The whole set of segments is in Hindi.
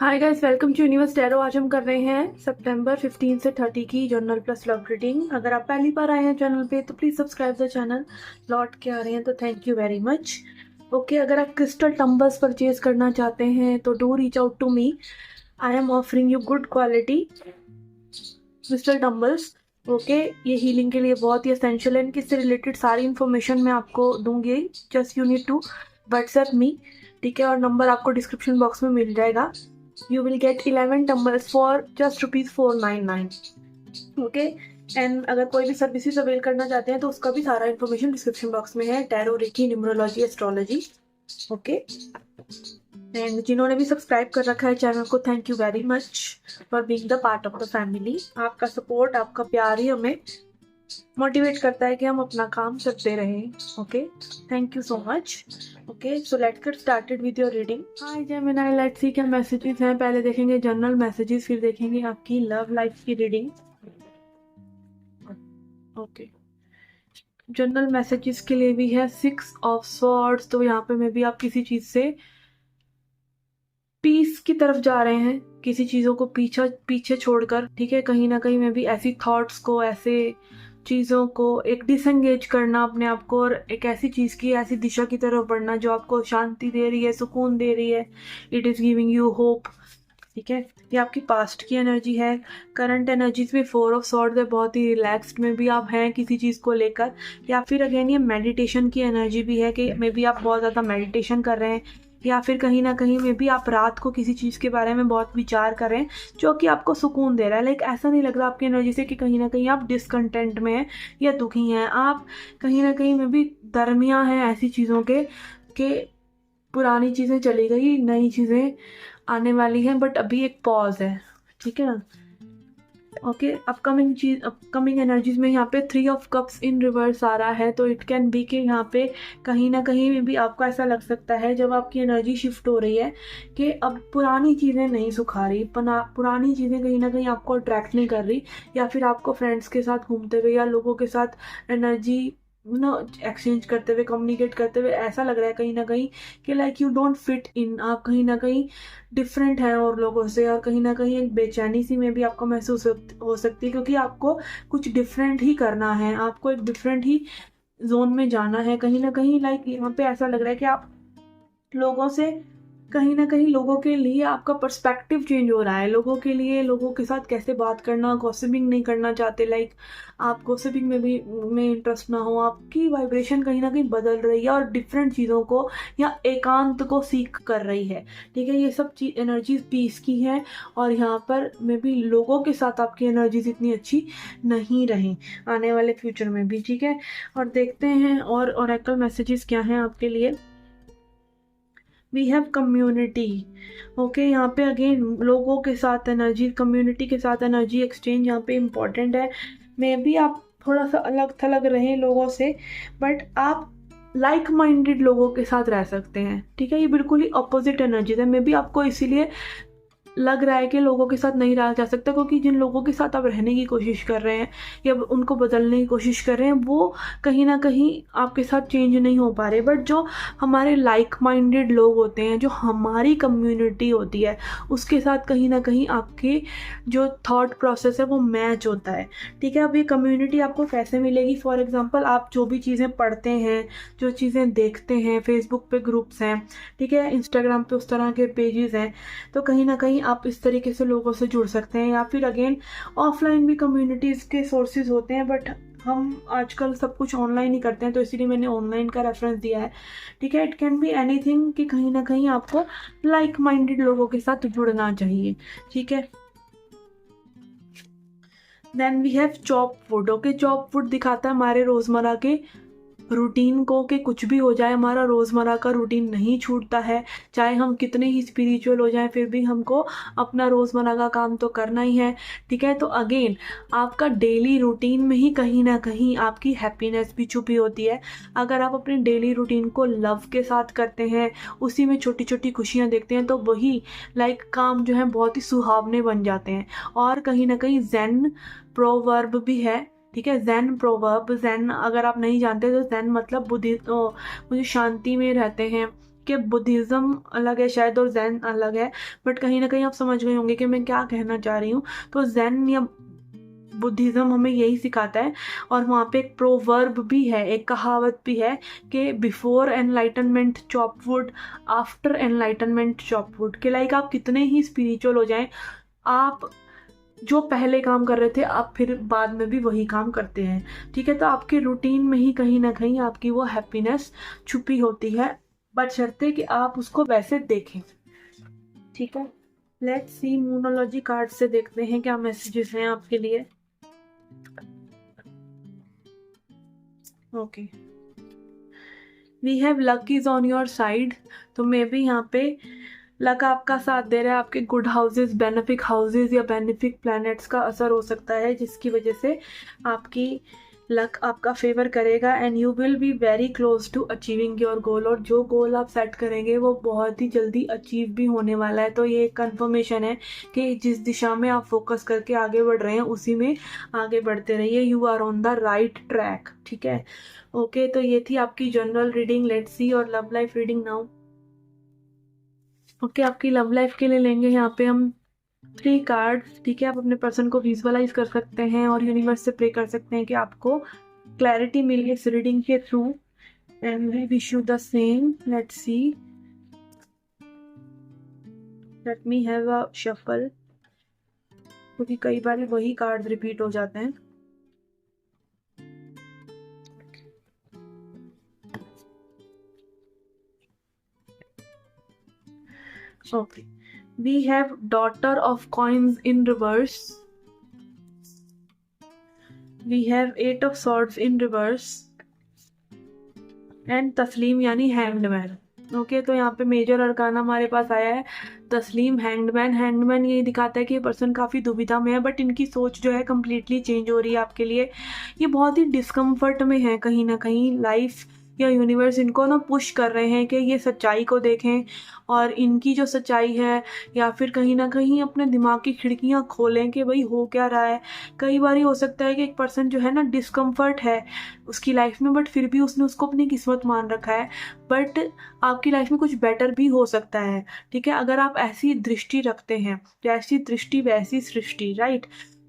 Hi guys, welcome to universe tarot. आज हम कर रहे हैं सितंबर 15 से 30 की जनरल प्लस लव रीडिंग। अगर आप पहली बार आए हैं चैनल पे तो प्लीज सब्सक्राइब द चैनल। लौट के आ रहे हैं तो thank you very much. Okay, अगर आप क्रिस्टल टम्बल्स परचेज करना चाहते हैं तो do reach out to me. I am offering you good quality crystal tumbles. Okay, ये हीलिंग के लिए बहुत ही एसेंशियल है। इनके से रिलेटेड सारी इन्फॉर्मेशन मैं आपको दूंगी। Just you need to WhatsApp me, ठीक है। और नंबर आपको डिस्क्रिप्शन बॉक्स में मिल जाएगा। You will get 11 tumblers for just ₹499. Okay, and अगर कोई भी सर्विसेज अवेल करना चाहते हैं तो उसका भी सारा इन्फॉर्मेशन डिस्क्रिप्शन बॉक्स में है। Tarot, reiki, numerology, astrology. Okay, and जिन्होंने भी सब्सक्राइब कर रखा है चैनल को, thank you very much for being the part of the family. आपका सपोर्ट, आपका प्यार ही हमें मोटिवेट करता है कि हम अपना काम करते रहें। Okay, thank you so much. Okay, so let's get started with your reading. Hi Gemini, let's see क्या मैसेजेस हैं। पहले देखेंगे जनरल मैसेजेस, फिर देखेंगे आपकी लव लाइफ की रीडिंग। ओके, जनरल मैसेजेस के लिए भी है 6 ऑफ स्वॉर्ड्स। तो यहाँ पे मे भी आप किसी चीज से पीस की तरफ जा रहे हैं, किसी चीजों को पीछे छोड़कर, ठीक है। कहीं ना कहीं में भी ऐसी थॉट्स को, ऐसे चीज़ों को एक डिसंगेज करना अपने आप को, और एक ऐसी चीज़ की ऐसी दिशा की तरफ बढ़ना जो आपको शांति दे रही है, सुकून दे रही है। It is giving you hope, ठीक है। ये आपकी पास्ट की एनर्जी है। करंट एनर्जीज में 4 ऑफ सॉर्ड्स है, बहुत ही रिलैक्स्ड में भी आप हैं किसी चीज़ को लेकर। या फिर अगेन ये मेडिटेशन की एनर्जी भी है कि मे बी आप बहुत ज़्यादा मेडिटेशन कर रहे हैं, या फिर कहीं ना कहीं में भी आप रात को किसी चीज़ के बारे में बहुत विचार कर रहे हैं जो कि आपको सुकून दे रहा है। लाइक ऐसा नहीं लग रहा आपकी एनर्जी से कि कहीं ना कहीं आप डिसकंटेंट में हैं या दुखी हैं। आप कहीं ना कहीं में भी दरमियाँ हैं ऐसी चीज़ों के पुरानी चीज़ें चली गई, नई चीज़ें आने वाली हैं, बट अभी एक पॉज है, ठीक है ना। ओके, अपकमिंग एनर्जीज में यहाँ पे 3 ऑफ कप्स इन रिवर्स आ रहा है। तो इट कैन बी कि यहाँ पे कहीं ना कहीं में भी आपको ऐसा लग सकता है जब आपकी एनर्जी शिफ्ट हो रही है कि अब पुरानी चीज़ें नहीं सुखा रही, पुरानी चीज़ें कहीं ना कहीं आपको अट्रैक्ट नहीं कर रही, या फिर आपको फ्रेंड्स के साथ घूमते हुए या लोगों के साथ एनर्जी एक्सचेंज करते हुए, कम्युनिकेट करते हुए ऐसा लग रहा है कहीं ना कहीं कि like you don't fit in. आप कहीं ना कहीं डिफरेंट है और लोगों से, और कहीं ना कहीं एक बेचैनी सी में भी आपको महसूस हो सकती है, क्योंकि आपको कुछ डिफरेंट ही करना है, आपको एक डिफरेंट ही जोन में जाना है। कहीं ना कहीं लाइक यहाँ पे ऐसा लग रहा है कि आप लोगों से, कहीं ना कहीं लोगों के लिए आपका पर्सपेक्टिव चेंज हो रहा है। लोगों के लिए, लोगों के साथ कैसे बात करना, गॉसिपिंग नहीं करना चाहते। लाइक आप गॉसिपिंग में भी में इंटरेस्ट ना हो, आपकी वाइब्रेशन कहीं ना कहीं बदल रही है और डिफरेंट चीज़ों को या एकांत को सीख कर रही है, ठीक है। ये सब चीज एनर्जीज पीस की हैं, और यहाँ पर मे भी लोगों के साथ आपकी एनर्जीज इतनी अच्छी नहीं रही आने वाले फ्यूचर में भी, ठीक है। और देखते हैं और ओरेकल मैसेजेस क्या हैं आपके लिए। We have community. ओके, यहाँ पे अगेन लोगों के साथ एनर्जी, कम्युनिटी के साथ एनर्जी एक्सचेंज यहाँ पे इम्पॉर्टेंट है। मे बी आप थोड़ा सा अलग थलग रहें लोगों से, बट आप लाइक माइंडेड लोगों के साथ रह सकते हैं, ठीक है। ये बिल्कुल ही अपोजिट एनर्जी है। मे बी आपको इसीलिए लग रहा है कि लोगों के साथ नहीं रहा जा सकता, क्योंकि जिन लोगों के साथ आप रहने की कोशिश कर रहे हैं या उनको बदलने की कोशिश कर रहे हैं, वो कहीं ना कहीं आपके साथ चेंज नहीं हो पा रहे। बट जो हमारे लाइक माइंडेड लोग होते हैं, जो हमारी कम्युनिटी होती है, उसके साथ कहीं ना कहीं आपके जो थॉट प्रोसेस है वो मैच होता है, ठीक है। अब ये कम्युनिटी आपको कैसे मिलेगी? फॉर एग्जाम्पल, आप जो भी चीज़ें पढ़ते हैं, जो चीज़ें देखते हैं, फेसबुक पे ग्रुप्स हैं, ठीक है, इंस्टाग्राम पे उस तरह के पेजेस हैं, तो कहीं ना कहीं आप इस तरीके से लोगों से जुड़ सकते हैं। या फिर अगेन ऑफलाइन भी कम्युनिटीज़ के सोर्सेज होते हैं, बट हम आजकल सब कुछ ऑनलाइन ही करते हैं, तो इसीलिए मैंने ऑनलाइन का रेफरेंस दिया है, ठीक है। इट कैन बी एनीथिंग कि कहीं ना कहीं आपको लाइक माइंडेड लोगों के साथ जुड़ना चाहिए, ठीक है। Then we have chop wood. Okay, chop wood दिखाता है हमारे रोज़मर्रा के रूटीन को, कि कुछ भी हो जाए हमारा रोज़मर्रा का रूटीन नहीं छूटता है। चाहे हम कितने ही स्पिरिचुअल हो जाएं, फिर भी हमको अपना रोज़मर्रा का काम तो करना ही है, ठीक है। तो अगेन आपका डेली रूटीन में ही कहीं ना कहीं आपकी हैप्पीनेस भी छुपी होती है। अगर आप अपने डेली रूटीन को लव के साथ करते हैं, उसी में छोटी छोटी खुशियाँ देखते हैं, तो वही लाइक काम जो है बहुत ही सुहावने बन जाते हैं। और कहीं ना कहीं ज़ेन प्रोवर्ब भी है, ठीक है। ज़ेन प्रोवर्ब, ज़ेन अगर आप नहीं जानते तो ज़ेन मतलब बुद्धि, मुझे शांति में रहते हैं, ठीक है, बुद्धिज़्म अलग है शायद और जैन अलग है, बट कहीं ना कहीं आप समझ गए होंगे कि मैं क्या कहना चाह रही हूँ। तो जैन या बुद्धिज़्म हमें यही सिखाता है, और वहाँ पे एक प्रोवर्ब भी है, एक कहावत भी है कि before enlightenment chop wood, after enlightenment chop wood, कि लाइक आप कितने ही स्पिरिचुअल हो जाएं, आप जो पहले काम कर रहे थे आप फिर बाद में भी वही काम करते हैं, ठीक है। तो आपके रूटीन में ही कहीं ना कहीं आपकी वो हैप्पीनेस छुपी होती है, बशर्ते कि आप उसको वैसे देखें, ठीक है। लेट्स सी, मूनोलॉजी कार्ड से देखते हैं क्या मैसेजेस हैं आपके लिए। Okay, we have luck is on your side. तो मे बी यहाँ पे लक आपका साथ दे रहा है, आपके गुड हाउसेस, बेनिफिक हाउसेस या बेनिफिक प्लैनेट्स का असर हो सकता है, जिसकी वजह से आपकी लक आपका फेवर करेगा, and you will be very close to achieving your goal. और जो गोल आप सेट करेंगे वो बहुत ही जल्दी अचीव भी होने वाला है। तो ये एक कन्फर्मेशन है कि जिस दिशा में आप फोकस करके आगे बढ़ रहे हैं उसी में आगे बढ़ते रहिए, you are on the right track, ठीक है। ओके, तो ये थी आपकी जनरल रीडिंग। लेट्स सी और love life reading now. Okay, आपकी लव लाइफ के लिए लेंगे यहाँ पे हम 3 कार्ड, ठीक है। आप अपने पर्सन को विजुअलाइज कर सकते हैं और यूनिवर्स से प्रे कर सकते हैं कि आपको क्लैरिटी मिले इस रीडिंग के through, and we wish you the same. Let's see, let me have a shuffle, क्योंकि कई बार वही कार्ड रिपीट हो जाते हैं। Okay, we have Daughter of Coins in reverse. We have 8 of Swords in reverse. And तस्लीम यानी हैंगमैन। ओके, तो यहाँ पे मेजर अरकाना हमारे पास आया है तस्लीम, हैंगमैन। हैंगमैन ये दिखाता है कि ये पर्सन काफ़ी दुविधा में है, बट इनकी सोच जो है कम्प्लीटली चेंज हो रही है आपके लिए। ये बहुत ही डिस्कम्फर्ट में है, कहीं ना कहीं लाइफ या यूनिवर्स इनको ना पुश कर रहे हैं कि ये सच्चाई को देखें, और इनकी जो सच्चाई है, या फिर कहीं ना कहीं अपने दिमाग की खिड़कियां खोलें कि भाई हो क्या रहा है। कई बार हो सकता है कि एक पर्सन जो है ना डिस्कम्फर्ट है उसकी लाइफ में, बट फिर भी उसने उसको अपनी किस्मत मान रखा है, बट आपकी लाइफ में कुछ बेटर भी हो सकता है, ठीक है, अगर आप ऐसी दृष्टि रखते हैं। जैसी दृष्टि वैसी सृष्टि, राइट।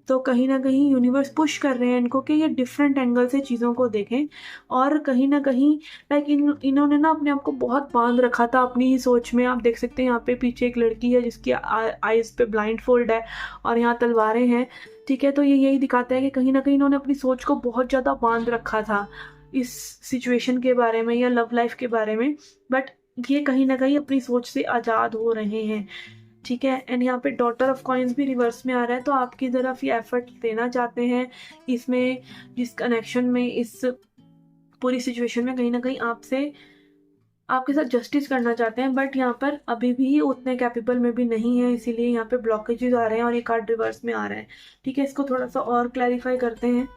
तो कहीं ना कहीं यूनिवर्स पुश कर रहे हैं इनको कि ये डिफरेंट एंगल से चीज़ों को देखें, और कहीं ना कहीं लाइक इन्होंने ना अपने आप को बहुत बांध रखा था अपनी ही सोच में। आप देख सकते हैं यहाँ पे पीछे एक लड़की है जिसकी आईज पे ब्लाइंड फोल्ड है और यहाँ तलवारें हैं, ठीक है। तो ये यही दिखाता है कि कहीं ना कहीं इन्होंने अपनी सोच को बहुत ज़्यादा बांध रखा था इस सिचुएशन के बारे में या लव लाइफ के बारे में, बट ये कहीं ना कहीं अपनी सोच से आज़ाद हो रहे हैं, ठीक है। एंड यहाँ पे डॉटर ऑफ कॉइन्स भी रिवर्स में आ रहा है, तो आपकी तरफ ये एफर्ट देना चाहते हैं इसमें, जिस कनेक्शन में, इस पूरी सिचुएशन में कहीं ना कहीं आपके साथ जस्टिस करना चाहते हैं, बट यहाँ पर अभी भी उतने कैपेबल में भी नहीं है, इसीलिए यहाँ पे ब्लॉकेजेस आ रहे हैं और ये कार्ड रिवर्स में आ रहा है, ठीक है। इसको थोड़ा सा और क्लैरिफाई करते हैं।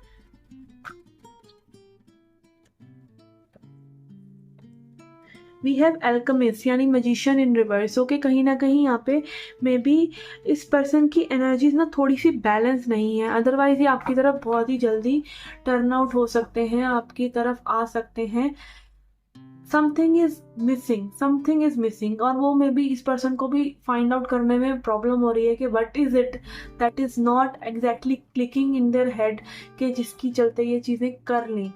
वी हैव एल्केमिस्ट यानी मजिशियन इन रिवर्स। ओके, कहीं ना कहीं यहाँ पे मे बी इस पर्सन की एनर्जीज ना थोड़ी सी बैलेंस नहीं है, अदरवाइज ये आपकी तरफ बहुत ही जल्दी टर्न आउट हो सकते हैं, आपकी तरफ आ सकते हैं। समथिंग इज मिसिंग, और वो मे बी इस पर्सन को भी फाइंड आउट करने में प्रॉब्लम हो रही है कि what is it that is not exactly clicking in their head, कि जिसकी चलते ये चीज़ें कर लें,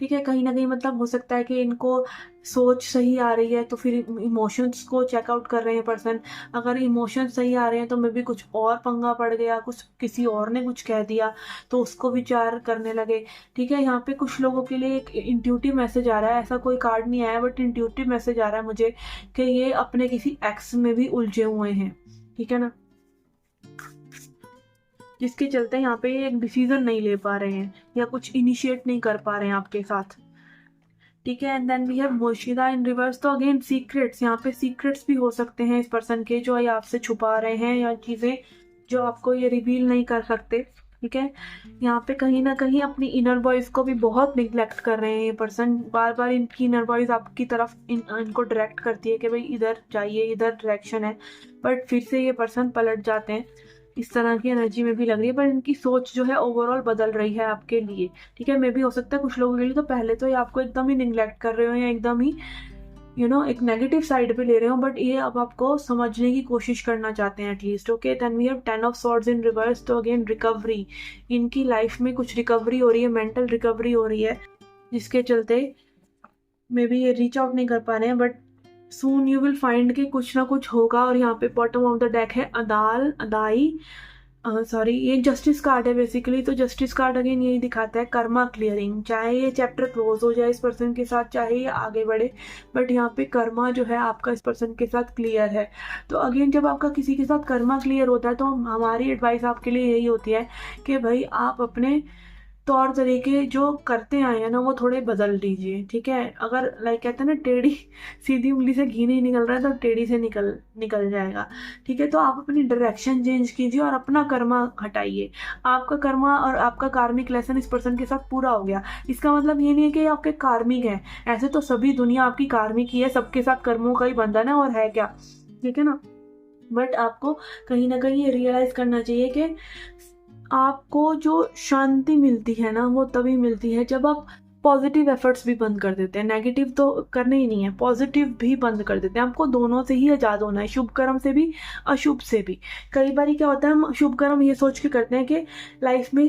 ठीक है। कहीं ना कहीं मतलब हो सकता है कि इनको सोच सही आ रही है तो फिर इमोशंस को चेकआउट कर रहे हैं पर्सन। अगर इमोशंस सही आ रहे हैं तो मे बी कुछ और पंगा पड़ गया, कुछ किसी और ने कुछ कह दिया तो उसको विचार करने लगे, ठीक है। यहाँ पे कुछ लोगों के लिए एक इंट्यूटिव मैसेज आ रहा है, ऐसा कोई कार्ड नहीं आया बट इंट्यूटिव मैसेज आ रहा है मुझे कि ये अपने किसी एक्स में भी उलझे हुए हैं, ठीक है ना, जिसके चलते यहाँ पे एक डिसीजन नहीं ले पा रहे हैं या कुछ इनिशिएट नहीं कर पा रहे हैं आपके साथ, ठीक है। एंड देन वी हैव मोशिदा इन रिवर्स। तो अगेन सीक्रेट्स, यहाँ पे सीक्रेट्स भी हो सकते हैं इस पर्सन के, जो ये आपसे छुपा रहे हैं या चीज़ें जो आपको ये रिवील नहीं कर सकते, ठीक है। यहाँ पे कहीं ना कहीं अपनी इनर वॉइस को भी बहुत निग्लेक्ट कर रहे हैं ये पर्सन, बार बार इनकी इनर वॉइस आपकी तरफ इनको डायरेक्ट करती है कि भाई इधर जाइए, इधर डायरेक्शन है, बट फिर से ये पर्सन पलट जाते हैं। इस तरह की एनर्जी में भी लग रही है, पर इनकी सोच जो है ओवरऑल बदल रही है आपके लिए, ठीक है। मे भी हो सकता है कुछ लोगों के लिए तो पहले तो ये आपको एकदम ही निग्लेक्ट कर रहे हो या एकदम ही एक नेगेटिव साइड पे ले रहे हो, बट ये अब आपको समझने की कोशिश करना चाहते हैं at least. Okay, then we have 10 of swords in reverse. तो अगेन रिकवरी, इनकी लाइफ में कुछ रिकवरी हो रही है, मेंटल रिकवरी हो रही है, जिसके चलते मे बी ये रीच आउट नहीं कर पा रहे हैं, but soon you will find कि कुछ ना कुछ होगा। और यहाँ पे बॉटम ऑफ द डेक है अदाई, सॉरी, ये जस्टिस कार्ड है बेसिकली। तो जस्टिस कार्ड अगेन यही दिखाता है कर्मा क्लियरिंग, चाहे ये चैप्टर क्लोज हो जाए इस पर्सन के साथ, चाहे ये आगे बढ़े, बट यहाँ पे कर्मा जो है आपका इस पर्सन के साथ क्लियर है। तो अगेन जब आपका किसी के साथ कर्मा क्लियर होता है, तो हमारी एडवाइस आपके लिए यही होती है कि भाई आप अपने तौर तरीके जो करते आए हैं ना वो थोड़े बदल दीजिए, ठीक है। अगर लाइक कहते हैं ना, टेढ़ी सीधी उंगली से घी नहीं निकल रहा है तो टेढ़ी से निकल जाएगा, ठीक है। तो आप अपनी डायरेक्शन चेंज कीजिए और अपना कर्मा हटाइए। आपका कर्मा और आपका कार्मिक लेसन इस पर्सन के साथ पूरा हो गया। इसका मतलब ये नहीं है कि आपके कार्मिक हैं, ऐसे तो सभी दुनिया आपकी कार्मिक ही है, सबके साथ कर्मों का ही बंधन है, और है क्या, ठीक है ना। बट आपको कहीं ना कहीं ये रियलाइज करना चाहिए कि आपको जो शांति मिलती है ना वो तभी मिलती है जब आप पॉजिटिव एफर्ट्स भी बंद कर देते हैं। नेगेटिव तो करने ही नहीं है, पॉजिटिव भी बंद कर देते हैं। आपको दोनों से ही आज़ाद होना है, शुभ कर्म से भी अशुभ से भी। कई बार क्या होता है, हम शुभ कर्म ये सोच के करते हैं कि लाइफ में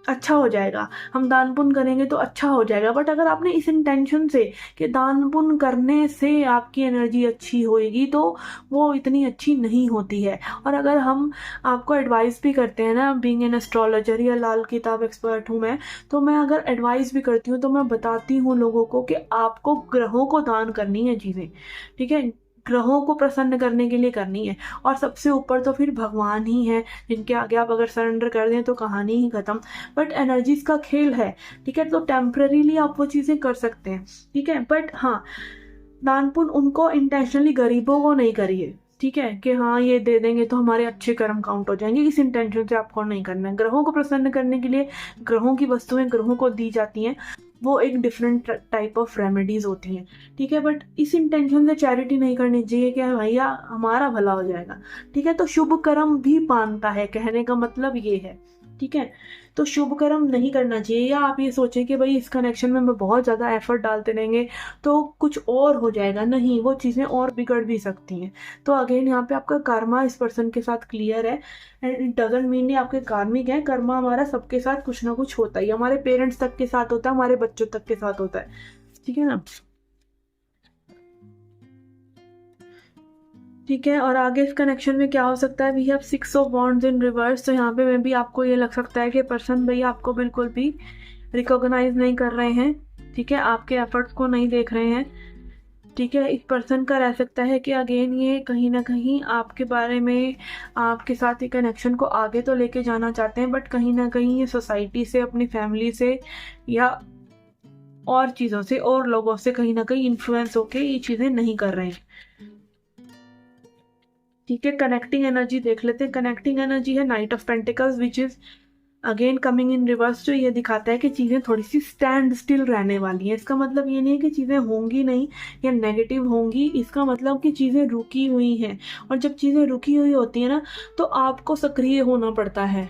अच्छा हो जाएगा, हम दान पुण्य करेंगे तो अच्छा हो जाएगा। बट अगर आपने इस इंटेंशन से कि दान पुण्य करने से आपकी एनर्जी अच्छी होएगी, तो वो इतनी अच्छी नहीं होती है। और अगर हम आपको एडवाइस भी करते हैं ना, बीइंग एन एस्ट्रोलॉजर या लाल किताब एक्सपर्ट हूँ मैं, तो मैं अगर एडवाइस भी करती हूँ तो मैं बताती हूँ लोगों को कि आपको ग्रहों को दान करनी है चीज़ें, ठीक है, ग्रहों को प्रसन्न करने के लिए करनी है। और सबसे ऊपर तो फिर भगवान ही है, जिनके आगे आप अगर सरेंडर कर दें तो कहानी ही खत्म। बट एनर्जीज का खेल है, ठीक है, तो टेम्पररीली आप वो चीज़ें कर सकते हैं, ठीक है। बट हाँ, दान पुण्य उनको इंटेंशनली गरीबों को नहीं करिए, ठीक है, कि हाँ ये दे देंगे तो हमारे अच्छे कर्म काउंट हो जाएंगे, इस इंटेंशन से आपको नहीं करना है। ग्रहों को प्रसन्न करने के लिए ग्रहों की वस्तुएं ग्रहों को दी जाती हैं, वो एक डिफरेंट टाइप ऑफ रेमेडीज होती हैं, ठीक है। बट इस इंटेंशन से चैरिटी नहीं करनी चाहिए कि भैया हमारा भला हो जाएगा, ठीक है। तो शुभ कर्म भी मानता है, कहने का मतलब ये है, ठीक है। तो शुभ कर्म नहीं करना चाहिए, या आप ये सोचें कि भाई इस कनेक्शन में मैं बहुत ज़्यादा एफर्ट डालते रहेंगे तो कुछ और हो जाएगा, नहीं, वो चीज़ें और बिगड़ भी सकती हैं। तो अगेन यहाँ पे आपका कर्मा इस पर्सन के साथ क्लियर है, एंड इट डजंट मीन आपके कार्मिक है। कर्मा हमारा सबके साथ कुछ ना कुछ होता है, हमारे पेरेंट्स तक के साथ होता है, हमारे बच्चों तक के साथ होता है, ठीक है ना, ठीक है। और आगे इस कनेक्शन में क्या हो सकता है, we have 6 of wands in reverse. तो यहाँ पे में भी आपको ये लग सकता है कि पर्सन भाई आपको बिल्कुल भी रिकॉग्नाइज नहीं कर रहे हैं, ठीक है, आपके एफर्ट्स को नहीं देख रहे हैं, ठीक है। एक पर्सन का रह सकता है कि अगेन ये कहीं ना कहीं आपके बारे में, आपके साथ ये कनेक्शन को आगे तो लेके जाना चाहते हैं, बट कहीं ना कहीं ये सोसाइटी से, अपनी फैमिली से या और चीज़ों से और लोगों से कहीं ना कहीं इन्फ्लुएंस होके ये चीज़ें नहीं कर रहे हैं, ठीक है। कनेक्टिंग एनर्जी देख लेते हैं। कनेक्टिंग एनर्जी है night of pentacles, which is again coming in reverse. जो ये दिखाता है कि चीज़ें थोड़ी सी स्टैंड स्टिल रहने वाली हैं। इसका मतलब ये नहीं है कि चीज़ें होंगी नहीं या नेगेटिव होंगी, इसका मतलब कि चीज़ें रुकी हुई हैं। और जब चीज़ें रुकी हुई होती है ना, तो आपको सक्रिय होना पड़ता है,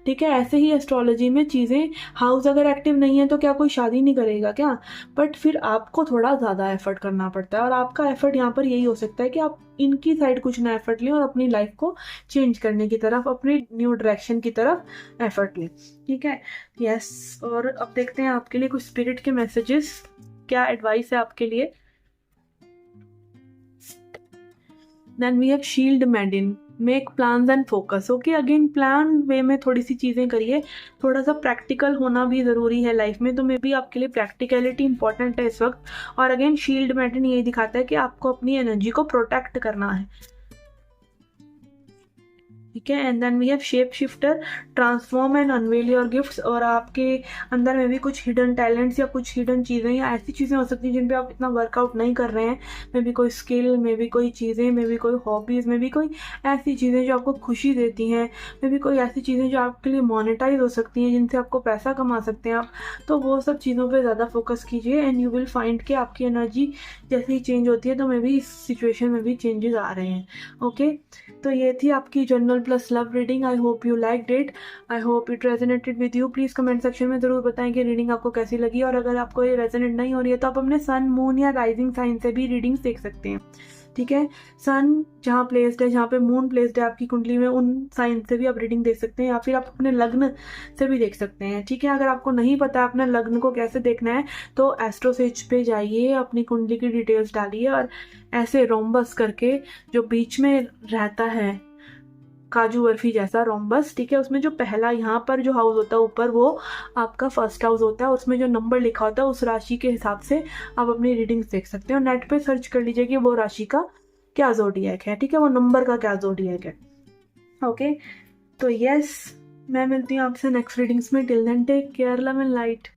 ठीक है। ऐसे ही एस्ट्रोलॉजी में चीज़ें, हाउस अगर एक्टिव नहीं है तो क्या कोई शादी नहीं करेगा क्या, बट फिर आपको थोड़ा ज़्यादा एफर्ट करना पड़ता है। और आपका एफर्ट यहाँ पर यही हो सकता है कि आप इनकी साइड कुछ ना एफर्ट लें और अपनी लाइफ को चेंज करने की तरफ, अपनी न्यू डायरेक्शन की तरफ एफर्ट लें, ठीक है। यस, और अब देखते हैं आपके लिए कुछ स्पिरिट के मैसेजेस, क्या एडवाइस है आपके लिए। देन वी हैव शील्ड मेडिन, make plans and focus. Okay, again plan वे में थोड़ी सी चीज़ें करिए, थोड़ा सा प्रैक्टिकल होना भी ज़रूरी है लाइफ में। तो मे बी आपके लिए प्रैक्टिकलिटी इंपॉर्टेंट है इस वक्त। और अगेन शील्ड मेडिन यही दिखाता है कि आपको अपनी एनर्जी को प्रोटेक्ट करना है, ठीक है। And then we have shape shifter, transform and unveil your gifts. और आपके अंदर में भी कुछ हिडन टैलेंट्स या कुछ हिडन चीज़ें या ऐसी चीज़ें हो सकती हैं जिन पे आप इतना वर्कआउट नहीं कर रहे हैं। मे भी कोई स्किल, मे भी कोई चीज़ें, मे भी कोई हॉबीज़, मे भी कोई ऐसी चीज़ें जो आपको खुशी देती हैं, मे भी कोई ऐसी चीज़ें जो आपके लिए मोनेटाइज हो सकती हैं, जिनसे आपको पैसा कमा सकते हैं आप। तो वो सब चीज़ों पर ज़्यादा फोकस कीजिए, एंड यू विल फाइंड कि आपकी एनर्जी जैसे ही चेंज होती है तो मे भी इस सिचुएशन में भी चेंजेस आ रहे हैं। ओके, तो ये थी आपकी general plus love reading. I hope you liked it. I hope it resonated with you. Please comment section में ज़रूर बताएं कि रीडिंग आपको कैसी लगी, और अगर आपको ये रेजोनेट नहीं हो रही है तो आप अपने सन, मून या राइजिंग साइन से भी रीडिंग्स देख सकते हैं, ठीक है। सन जहाँ प्लेस्ड है, जहाँ पे मून प्लेस्ड है आपकी कुंडली में, उन साइन से भी आप रीडिंग देख सकते हैं, या फिर आप अपने लग्न से भी देख सकते हैं, ठीक है। अगर आपको नहीं पता अपने लग्न को कैसे देखना है तो एस्ट्रोसेज पे जाइए, अपनी कुंडली की डिटेल्स डालिए और ऐसे रोम्बस करके जो बीच में रहता है काजू बर्फी जैसा रोम्बस, ठीक है, उसमें जो पहला यहाँ पर जो हाउस होता है ऊपर वो आपका फर्स्ट हाउस होता है, उसमें जो नंबर लिखा होता है उस राशि के हिसाब से आप अपनी रीडिंग्स देख सकते हो। नेट पे सर्च कर लीजिए कि वो राशि का क्या ज़ोडिएक है, ठीक है, वो नंबर का क्या ज़ोडिएक है। ओके, तो यस, मैं मिलती हूँ आपसे नेक्स्ट रीडिंग्स में। Till then take care, love and light.